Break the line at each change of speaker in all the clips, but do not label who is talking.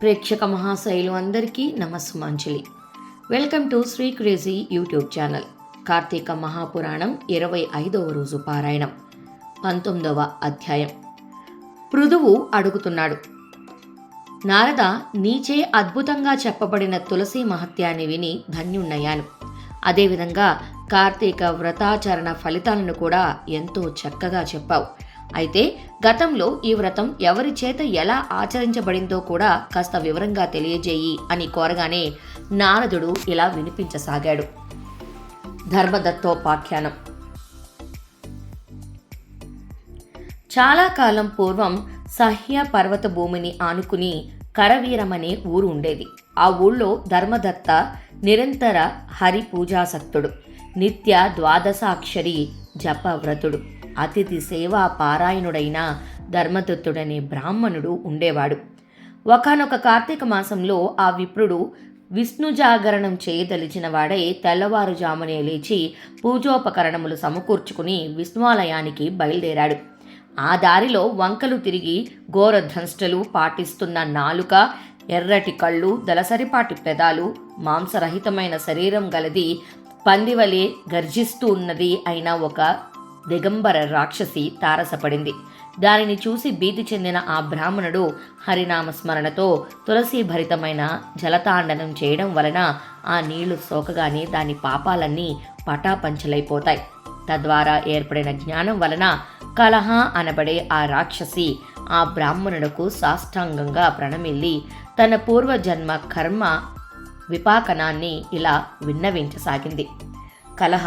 ప్రేక్షక మహాశైలు అందరికీ నమస్సుమాంజలి. Welcome to Sri crazy YouTube channel. Karthika Mahapuranam 25వ రోజు పారాయణం 19వ అధ్యాయం. పృథువు అడుగుతున్నాడు, నారద, నీచే అద్భుతంగా చెప్పబడిన తులసి మహత్యాన్ని విని ధన్యున్నయ్యాను. అదేవిధంగా కార్తీక వ్రతాచరణ ఫలితాలను కూడా ఎంతో చక్కగా చెప్పావు. అయితే గతంలో ఈ వ్రతం ఎవరి చేత ఎలా ఆచరించబడిందో కూడా కాస్త వివరంగా తెలియజేయి అని కోరగానే నారదుడు ఇలా వినిపించసాగాడు. ధర్మదత్తోపాఖ్యానం. చాలా కాలం పూర్వం సహ్య పర్వత భూమిని ఆనుకుని కరవీరమనే ఊరు ఉండేది. ఆ ఊళ్ళో ధర్మదత్త నిరంతర హరి పూజాసక్తుడు, నిత్య ద్వాదశాక్షరి జపవ్రతుడు, అతిథి సేవా పారాయణుడైన ధర్మదత్తుడనే బ్రాహ్మణుడు ఉండేవాడు. ఒకానొక కార్తీక మాసంలో ఆ విప్రుడు విష్ణు జాగరణం చేయదలిచిన వాడై తెల్లవారుజామునే లేచి పూజోపకరణములు సమకూర్చుకుని విష్ణువాలయానికి బయలుదేరాడు. ఆ దారిలో వంకలు తిరిగి ఘోరధంష్టలు పాటిస్తున్న నాలుక, ఎర్రటి కళ్ళు, దలసరిపాటి పెదాలు, మాంసరహితమైన శరీరం గలది, పందివలే గర్జిస్తూ ఉన్నది అయిన ఒక దిగంబర రాక్షసి తారసపడింది. దానిని చూసి భీతి చెందిన ఆ బ్రాహ్మణుడు హరినామస్మరణతో తులసీభరితమైన జలతాండనం చేయడం వలన ఆ నీళ్లు సోకగానే దాని పాపాలన్నీ పటాపంచలైపోతాయి. తద్వారా ఏర్పడిన జ్ఞానం వలన కలహ అనబడే ఆ రాక్షసి ఆ బ్రాహ్మణుడుకు సాష్టాంగంగా ప్రణమిల్లి తన పూర్వజన్మ కర్మ విపాకనాన్ని ఇలా విన్నవించసాగింది. కలహ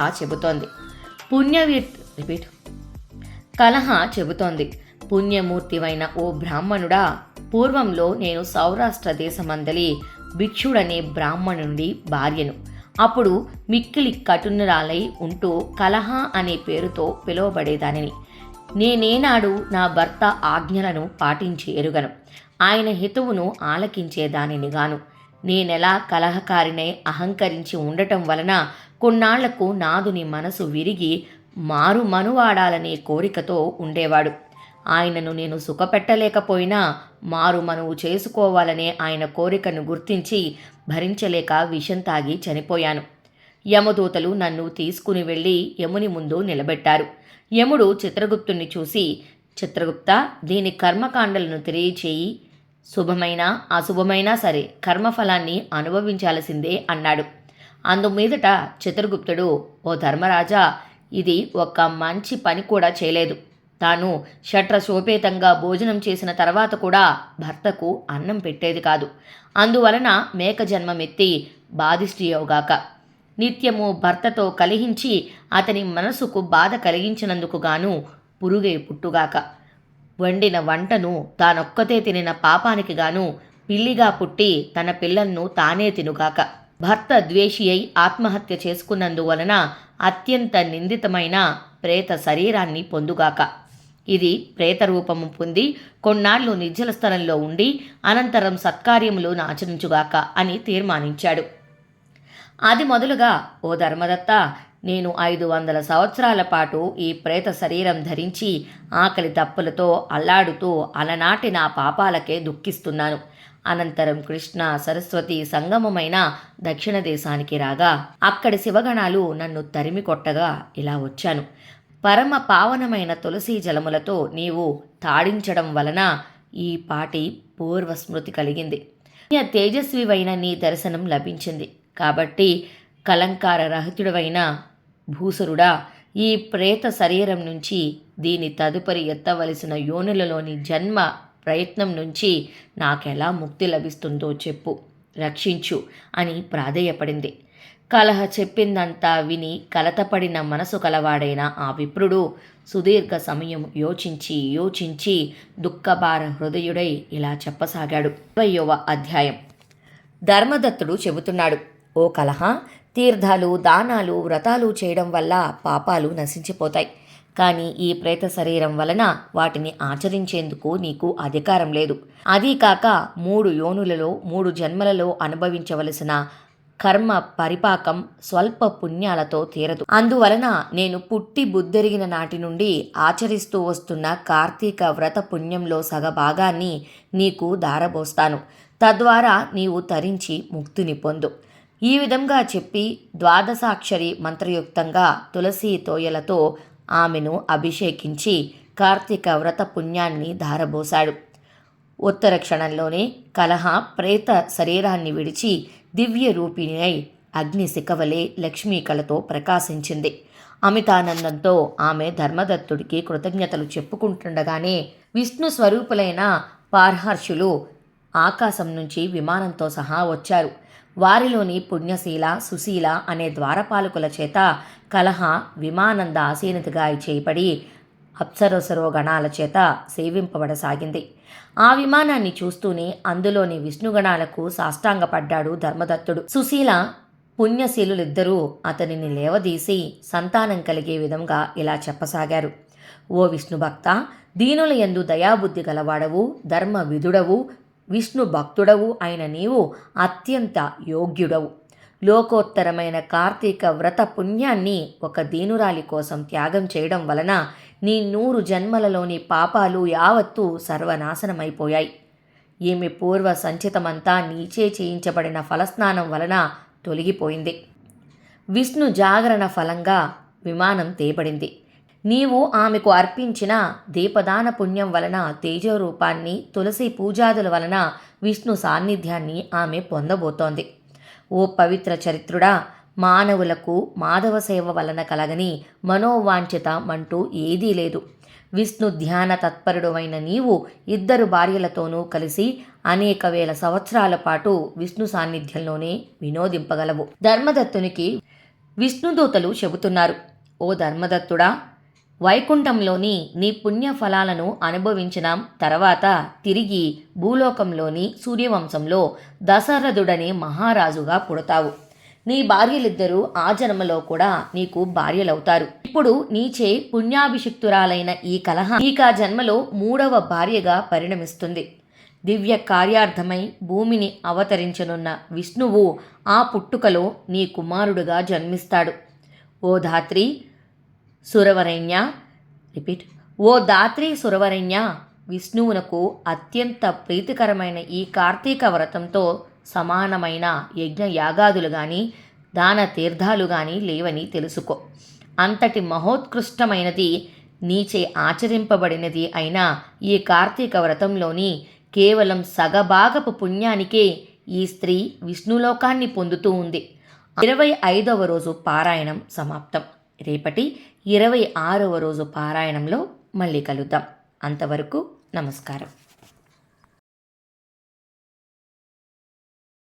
చెబుతోంది, పుణ్యమూర్తివైన ఓ బ్రాహ్మణుడా, పూర్వంలో నేను సౌరాష్ట్ర దేశమందలి భిక్షుడనే బ్రాహ్మణుడి భార్యను. అప్పుడు మిక్కిలి కఠినురాలై ఉంటూ కలహ అనే పేరుతో పిలువబడేదానిని. నేనేనాడు నా భర్త ఆజ్ఞలను పాటించి ఎరుగను, ఆయన హితువును ఆలకించేదానిని గాను. నేనెలా కలహకారినై అహంకరించి ఉండటం వలన కొన్నాళ్లకు నాదుని మనసు విరిగి మారు మనువాడాలనే కోరికతో ఉండేవాడు. ఆయనను నేను సుఖపెట్టలేకపోయినా మారు మనువు చేసుకోవాలనే ఆయన కోరికను గుర్తించి భరించలేక విషం తాగి చనిపోయాను. యమదూతలు నన్ను తీసుకుని వెళ్ళి యముని ముందు నిలబెట్టారు. యముడు చిత్రగుప్తుని చూసి, చిత్రగుప్త, దీని కర్మకాండలను తెలియచేయి. శుభమైనా అశుభమైనా సరే కర్మఫలాన్ని అనుభవించాల్సిందే అన్నాడు. అందుమీదట చిత్రగుప్తుడు, ఓ ధర్మరాజా, ఇది ఒక్క మంచి పని కూడా చేయలేదు. తాను షట్రశోపేతంగా భోజనం చేసిన తర్వాత కూడా భర్తకు అన్నం పెట్టేది కాదు. అందువలన మేక జన్మమెత్తి బాధిష్టియోగాక. నిత్యము భర్తతో కలహించి అతని మనసుకు బాధ కలిగించినందుకు గాను పురుగే పుట్టుగాక. వండిన వంటను తానొక్కతే తినిన పాపానికి గాను పిల్లిగా పుట్టి తన పిల్లలను తానే తినుగాక. భర్త ద్వేషి అయి ఆత్మహత్య చేసుకున్నందువలన అత్యంత నిందితమైన ప్రేత శరీరాన్ని పొందుగాక. ఇది ప్రేతరూపము పొంది కొన్నాళ్ళు నిర్జల స్థలంలో ఉండి అనంతరం సత్కార్యములు ఆచరించుగాక అని తీర్మానించాడు. అది మొదలుగా, ఓ ధర్మదత్త, నేను 500 సంవత్సరాల పాటు ఈ ప్రేత శరీరం ధరించి ఆకలి దప్పులతో అల్లాడుతూ అలనాటి నా పాపాలకే దుఃఖిస్తున్నాను. అనంతరం కృష్ణ సరస్వతి సంగమమైన దక్షిణ దేశానికి రాగా అక్కడి శివగణాలు నన్ను తరిమి కొట్టగా ఇలా వచ్చాను. పరమ పావనమైన తులసీ జలములతో నీవు తాడించడం వలన ఈ పాటి పూర్వస్మృతి కలిగింది. తేజస్వివైన నీ దర్శనం లభించింది. కాబట్టి కలంకార రహితుడవైన భూసురుడా, ఈ ప్రేత శరీరం నుంచి దీని తదుపరి ఎత్తవలసిన యోనులలోని జన్మ ప్రయత్నం నుంచి నాకెలా ముక్తి లభిస్తుందో చెప్పు, రక్షించు అని ప్రాధేయపడింది. కలహ చెప్పిందంతా విని కలతపడిన మనసు కలవాడైన ఆ విప్రుడు సుదీర్ఘ సమయం యోచించి దుఃఖభార హృదయుడై ఇలా చెప్పసాగాడు. 20వ అధ్యాయం. ధర్మదత్తుడు చెబుతున్నాడు, ఓ కలహ, తీర్థాలు, దానాలు, వ్రతాలు చేయడం వల్ల పాపాలు నశించిపోతాయి. కానీ ఈ ప్రేత శరీరం వలన వాటిని ఆచరించేందుకు నీకు అధికారం లేదు. అదీ కాక 3 యోనులలో 3 జన్మలలో అనుభవించవలసిన కర్మ పరిపాకం స్వల్ప పుణ్యాలతో తీరదు. అందువలన నేను పుట్టి బుద్ధెరిగిన నాటి నుండి ఆచరిస్తూ వస్తున్న కార్తీక వ్రత పుణ్యంలో సగభాగాన్ని నీకు దారబోస్తాను. తద్వారా నీవు తరించి ముక్తిని పొందు. ఈ విధంగా చెప్పి ద్వాదశాక్షరి మంత్రయుక్తంగా తులసి తోయలతో ఆమెను అభిషేకించి కార్తీక వ్రత పుణ్యాన్ని ధారబోశాడు. ఉత్తర క్షణంలోనే కలహ ప్రేత శరీరాన్ని విడిచి దివ్య రూపిణి అగ్నిశిఖవలే లక్ష్మీ కళతో ప్రకాశించింది. అమితానందంతో ఆమె ధర్మదత్తుడికి కృతజ్ఞతలు చెప్పుకుంటుండగానే విష్ణు స్వరూపులైన పార్హర్షులు ఆకాశం నుంచి విమానంతో సహా వచ్చారు. వారిలోని పుణ్యశీల, సుశీల అనే ద్వారపాలకుల చేత కలహ విమానంద ఆసీనతగా చేయబడి అప్సరసరో గణాల చేత సేవింపబడసాగింది. ఆ విమానాన్ని చూస్తూనే అందులోని విష్ణుగణాలకు సాష్టాంగపడ్డాడు ధర్మదత్తుడు. సుశీల, పుణ్యశీలులిద్దరూ అతనిని లేవదీసి సంతానం కలిగే విధంగా ఇలా చెప్పసాగారు. ఓ విష్ణుభక్త, దీనుల యందు దయాబుద్ధి గలవాడవు, ధర్మ విధుడవు, విష్ణు భక్తుడవు అయిన నీవు అత్యంత యోగ్యుడవు. లోకోత్తరమైన కార్తీక వ్రత పుణ్యాన్ని ఒక దీనురాలి కోసం త్యాగం చేయడం వలన నీ 100 జన్మలలోని పాపాలు యావత్తూ సర్వనాశనమైపోయాయి. ఈమె పూర్వ సంచితమంతా నీచే చేయించబడిన ఫలస్నానం వలన తొలగిపోయింది. విష్ణు జాగరణ ఫలంగా విమానం తేబడింది. నీవు ఆమెకు అర్పించిన దీపదాన పుణ్యం వలన తేజోరూపాన్ని, తులసి పూజాదుల వలన విష్ణు సాన్నిధ్యాన్ని ఆమె పొందబోతోంది. ఓ పవిత్ర చరిత్రుడా, మానవులకు మాధవ సేవ వలన కలగని మనోవాంఛితమంటూ ఏదీ లేదు. విష్ణు ధ్యాన తత్పరుడైన నీవు 2 భార్యలతోనూ కలిసి అనేక వేల సంవత్సరాల పాటు విష్ణు సాన్నిధ్యంలోనే వినోదింపగలవు. ధర్మదత్తునికి విష్ణుదూతలు చెబుతున్నారు. ఓ ధర్మదత్తుడా, వైకుంఠంలోని నీ పుణ్య ఫలాలను అనుభవించిన తర్వాత తిరిగి భూలోకంలోని సూర్యవంశంలో దశరథుడనే మహారాజుగా పుడతావు. నీ భార్యలిద్దరూ ఆ జన్మలో కూడా నీకు భార్యలవుతారు. ఇప్పుడు నీచే పుణ్యాభిషిక్తురాలైన ఈ కలహ నీకా జన్మలో 3వ భార్యగా పరిణమిస్తుంది. దివ్య కార్యార్థమై భూమిని అవతరించనున్న విష్ణువు ఆ పుట్టుకలో నీ కుమారుడుగా జన్మిస్తాడు. ఓ ధాత్రి సురవరేణ్య ఓ దాత్రి సురవరేణ్య, విష్ణువునకు అత్యంత ప్రీతికరమైన ఈ కార్తీక వ్రతంతో సమానమైన యజ్ఞ యాగాదులు కానీ దాన తీర్థాలు కానీ లేవని తెలుసుకో. అంతటి మహోత్కృష్టమైనది నీచే ఆచరింపబడినది అయిన ఈ కార్తీక వ్రతంలోని కేవలం సగభాగపు పుణ్యానికే ఈ స్త్రీ విష్ణులోకాన్ని పొందుతూ ఉంది. 25వ రోజు పారాయణం సమాప్తం. రేపటి 26వ రోజు పారాయణంలో మళ్ళీ కలుద్దాం. అంతవరకు నమస్కారం.